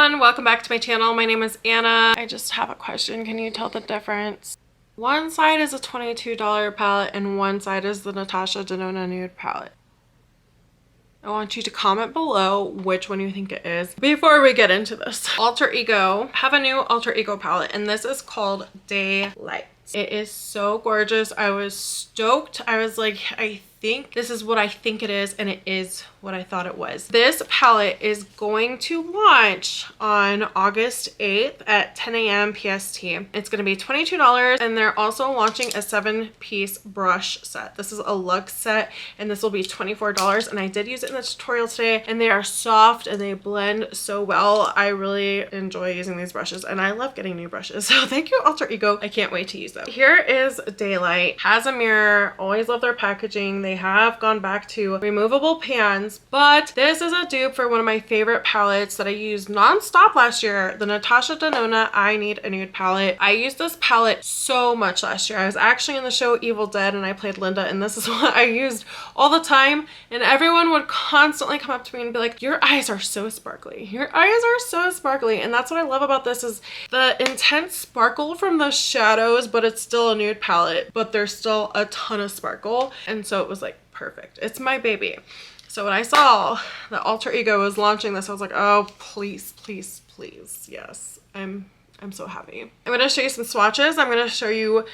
everyone, welcome back to my channel. My name is Anna. I just have a question. Can you tell the difference? One side is a $22 palette and one side is the Natasha Denona nude palette. I want you to comment below which one you think it is before we get into this. Alter Ego. I have a new Alter Ego palette and this is called Daylight. It is so gorgeous. I was stoked. I was like, I think this is what I think it is, and it is what I thought it was. This palette is going to launch on August 8th at 10 a.m. PST. It's going to be $22 and they're also launching a 7-piece brush set. This is a luxe set and this will be $24, and I did use it in the tutorial today and they are soft and they blend so well. I really enjoy using these brushes and I love getting new brushes. So thank you, Alter Ego. I can't wait to use them. Here is Daylight. Has a mirror. Always love their packaging. They have gone back to removable pans, but this is a dupe for one of my favorite palettes that I used non-stop last year, the Natasha Denona I Need a Nude palette. I used this palette so much last year. I was actually in the show Evil Dead and I played Linda, and this is what I used all the time, and everyone would constantly come up to me and be like, your eyes are so sparkly. Your eyes are so sparkly. And that's what I love about this, is the intense sparkle from the shadows, but it's still a nude palette, but there's still a ton of sparkle. And so it was like perfect. It's my baby. So when I saw that Alter Ego was launching this, I was like, oh, please, please, please. Yes, I'm so happy. I'm going to show you some swatches. I'm going to show you,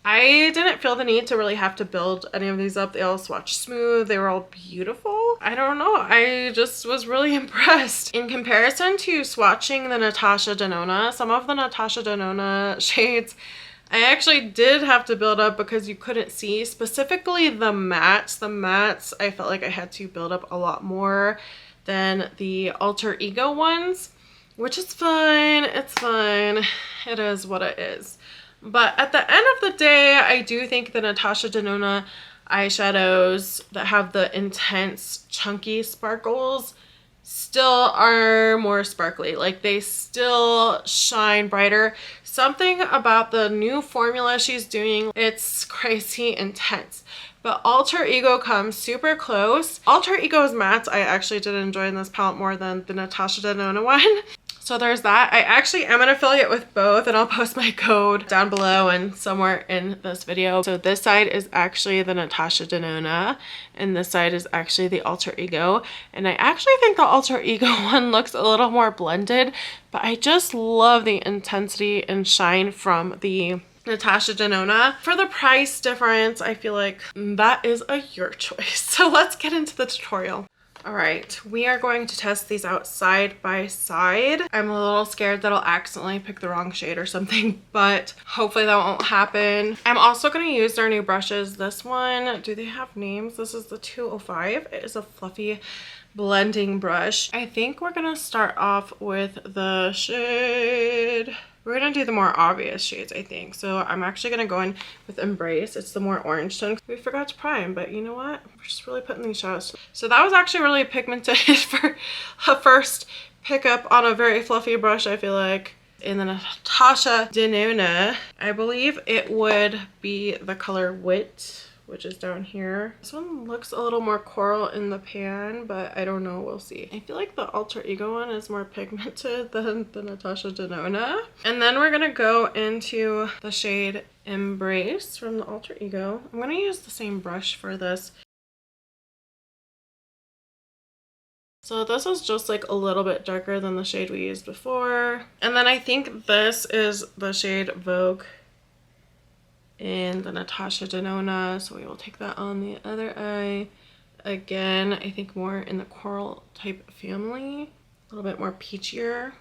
I didn't feel the need to really have to build any of these up. They all swatched smooth. They were all beautiful. I don't know. I just was really impressed. In comparison to swatching the Natasha Denona, some of the Natasha Denona shades, I actually did have to build up because you couldn't see, specifically the mattes. The mattes, I felt like I had to build up a lot more than the Alter Ego ones, which is fine. It's fine. It is what it is. But at the end of the day, I do think the Natasha Denona eyeshadows that have the intense chunky sparkles still are more sparkly. Like, they still shine brighter. Something about the new formula she's doing, it's crazy intense. But Alter Ego comes super close. Alter Ego's mattes I actually did enjoy in this palette more than the Natasha Denona one. So there's that. I actually am an affiliate with both, and I'll post my code down below and somewhere in this video. So this side is actually the Natasha Denona and this side is actually the Alter Ego. And I actually think the Alter Ego one looks a little more blended, but I just love the intensity and shine from the Natasha Denona. For the price difference, I feel like that is your choice. So let's get into the tutorial. All right, we are going to test these out side by side. I'm a little scared that I'll accidentally pick the wrong shade or something, but hopefully that won't happen. I'm also going to use their new brushes. This one, do they have names? This is the 205. It is a fluffy blending brush. I think we're going to start off with the shade. We're going to do the more obvious shades, I think. So I'm actually going to go in with Embrace. It's the more orange tone. We forgot to prime, but you know what? We're just really putting these shadows. So that was actually really pigmented for a first pickup on a very fluffy brush, I feel like. In the Natasha Denona, I believe it would be the color Wit, which is down here. This one looks a little more coral in the pan, but I don't know, we'll see. I feel like the Alter Ego one is more pigmented than the Natasha Denona. And then we're gonna go into the shade Embrace from the Alter Ego. I'm gonna use the same brush for this. So this is just like a little bit darker than the shade we used before. And then I think this is the shade Vogue in the Natasha Denona, so we will take that on the other eye. Again, I think more in the coral type family, a little bit more peachier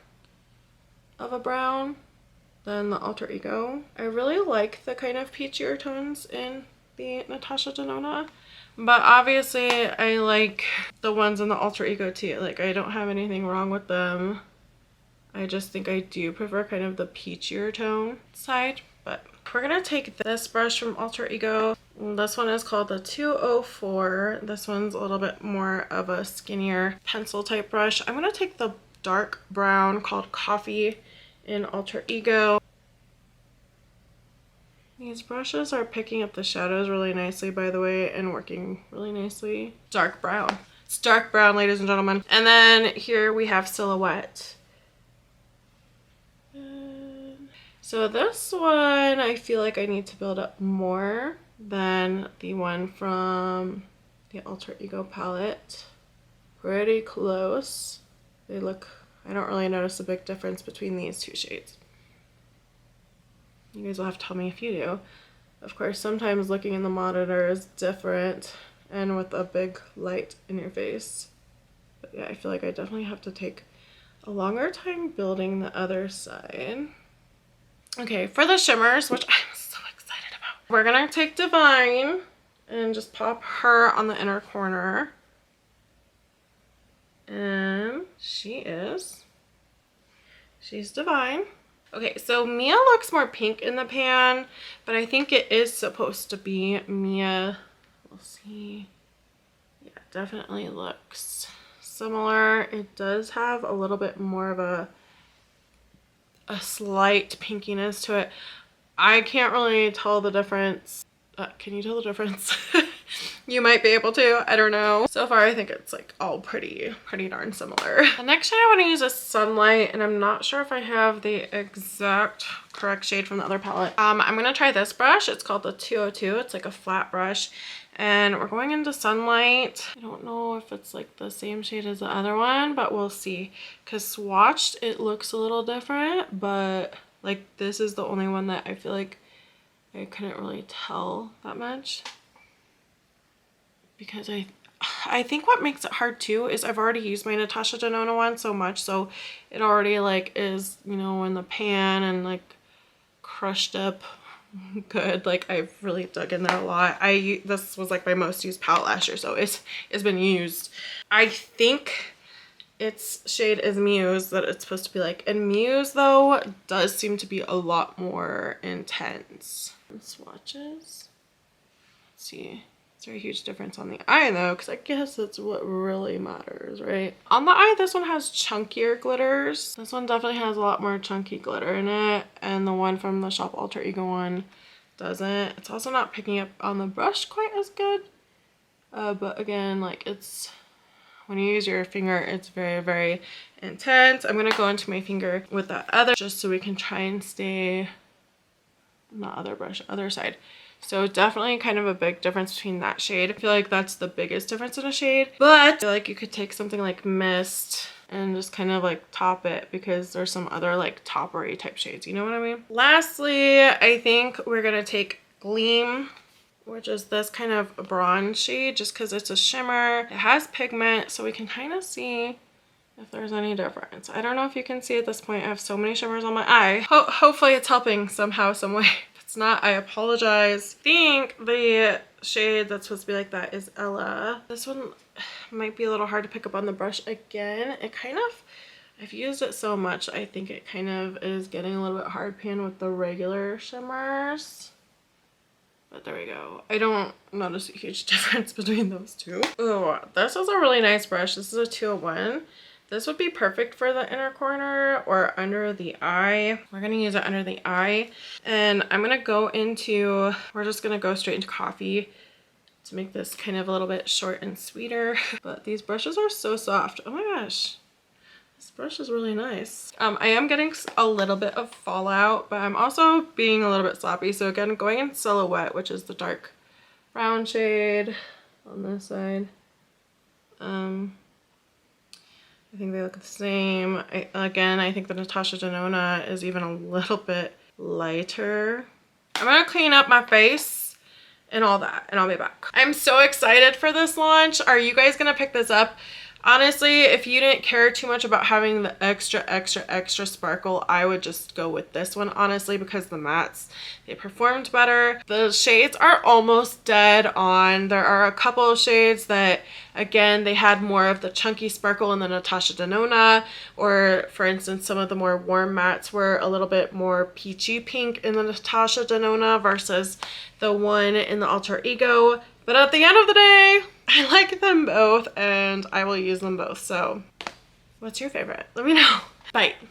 of a brown than the Alter Ego. I really like the kind of peachier tones in the Natasha Denona, but obviously I like the ones in the Alter Ego too. Like, I don't have anything wrong with them. I just think I do prefer kind of the peachier tone side. But we're gonna take this brush from Alter Ego. This one is called the 204. This one's a little bit more of a skinnier pencil type brush. I'm gonna take the dark brown called Coffee in Alter Ego. These brushes are picking up the shadows really nicely, by the way, and working really nicely. Dark brown. It's dark brown, ladies and gentlemen. And then here we have Silhouette So this one, I feel like I need to build up more than the one from the Alter Ego palette. Pretty close. They look, I don't really notice a big difference between these two shades. You guys will have to tell me if you do. Of course, sometimes looking in the monitor is different and with a big light in your face. But yeah, I feel like I definitely have to take a longer time building the other side. Okay, for the shimmers, which I'm so excited about, we're gonna take Divine and just pop her on the inner corner. And she's Divine. Okay, so Mia looks more pink in the pan, but I think it is supposed to be Mia. We'll see. Yeah, definitely looks similar. It does have a little bit more of a slight pinkiness to it. I can't really tell the difference. Can you tell the difference? You might be able to, I don't know. So far I think it's like all pretty darn similar. The next shade I want to use is Sunlight, and I'm not sure if I have the exact correct shade from the other palette. I'm gonna try this brush. It's called the 202. It's like a flat brush, and we're going into Sunlight. I don't know if it's like the same shade as the other one, but we'll see. Because swatched it looks a little different, but like this is the only one that I feel like I couldn't really tell that much. Because I think what makes it hard too is I've already used my Natasha Denona one so much, so it already like is, you know, in the pan and like crushed up good. Like I've really dug in there a lot. This was like my most used palette last year, so it's been used. I think its shade is Muse that it's supposed to be like, and Muse though does seem to be a lot more intense. Swatches. Let's see. Is there a huge difference on the eye though? Because I guess that's what really matters, right? On the eye, this one has chunkier glitters. This one definitely has a lot more chunky glitter in it. And the one from the Shop Alter Ego one doesn't. It's also not picking up on the brush quite as good. But again, like it's, when you use your finger, it's very intense. I'm gonna go into my finger with that other just so we can try and stay, not other brush, other side. So definitely kind of a big difference between that shade. I feel like that's the biggest difference in a shade, but I feel like you could take something like Mist and just kind of like top it, because there's some other like toppery type shades, you know what I mean? Lastly, I think we're gonna take Gleam, which is this kind of bronze shade, just because it's a shimmer. It has pigment, so we can kind of see if there's any difference. I don't know if you can see at this point. I have so many shimmers on my eye. Hopefully it's helping somehow, some way. It's not, I apologize. I think the shade that's supposed to be like that is Ella. This one might be a little hard to pick up on the brush again. It kind of, I've used it so much, I think it kind of is getting a little bit hard pan with the regular shimmers. But there we go. I don't notice a huge difference between those two. Oh, this is a really nice brush. This is a 201. This would be perfect for the inner corner or under the eye. We're gonna use it under the eye. And I'm gonna go into, we're just gonna go straight into Coffee to make this kind of a little bit short and sweeter. But these brushes are so soft. Oh my gosh, this brush is really nice. I am getting a little bit of fallout, but I'm also being a little bit sloppy. So again, going in Silhouette, which is the dark brown shade on this side. I think they look the same. Again, I think the Natasha Denona is even a little bit lighter. I'm gonna clean up my face and all that, and I'll be back. I'm so excited for this launch. Are you guys gonna pick this up? Honestly, if you didn't care too much about having the extra sparkle, I would just go with this one, honestly, because the mattes, they performed better. The shades are almost dead on. There are a couple of shades that, again, they had more of the chunky sparkle in the Natasha Denona, or for instance, some of the more warm mattes were a little bit more peachy pink in the Natasha Denona versus the one in the Alter Ego. But at the end of the day, I like them both and I will use them both. So what's your favorite? Let me know. Bye.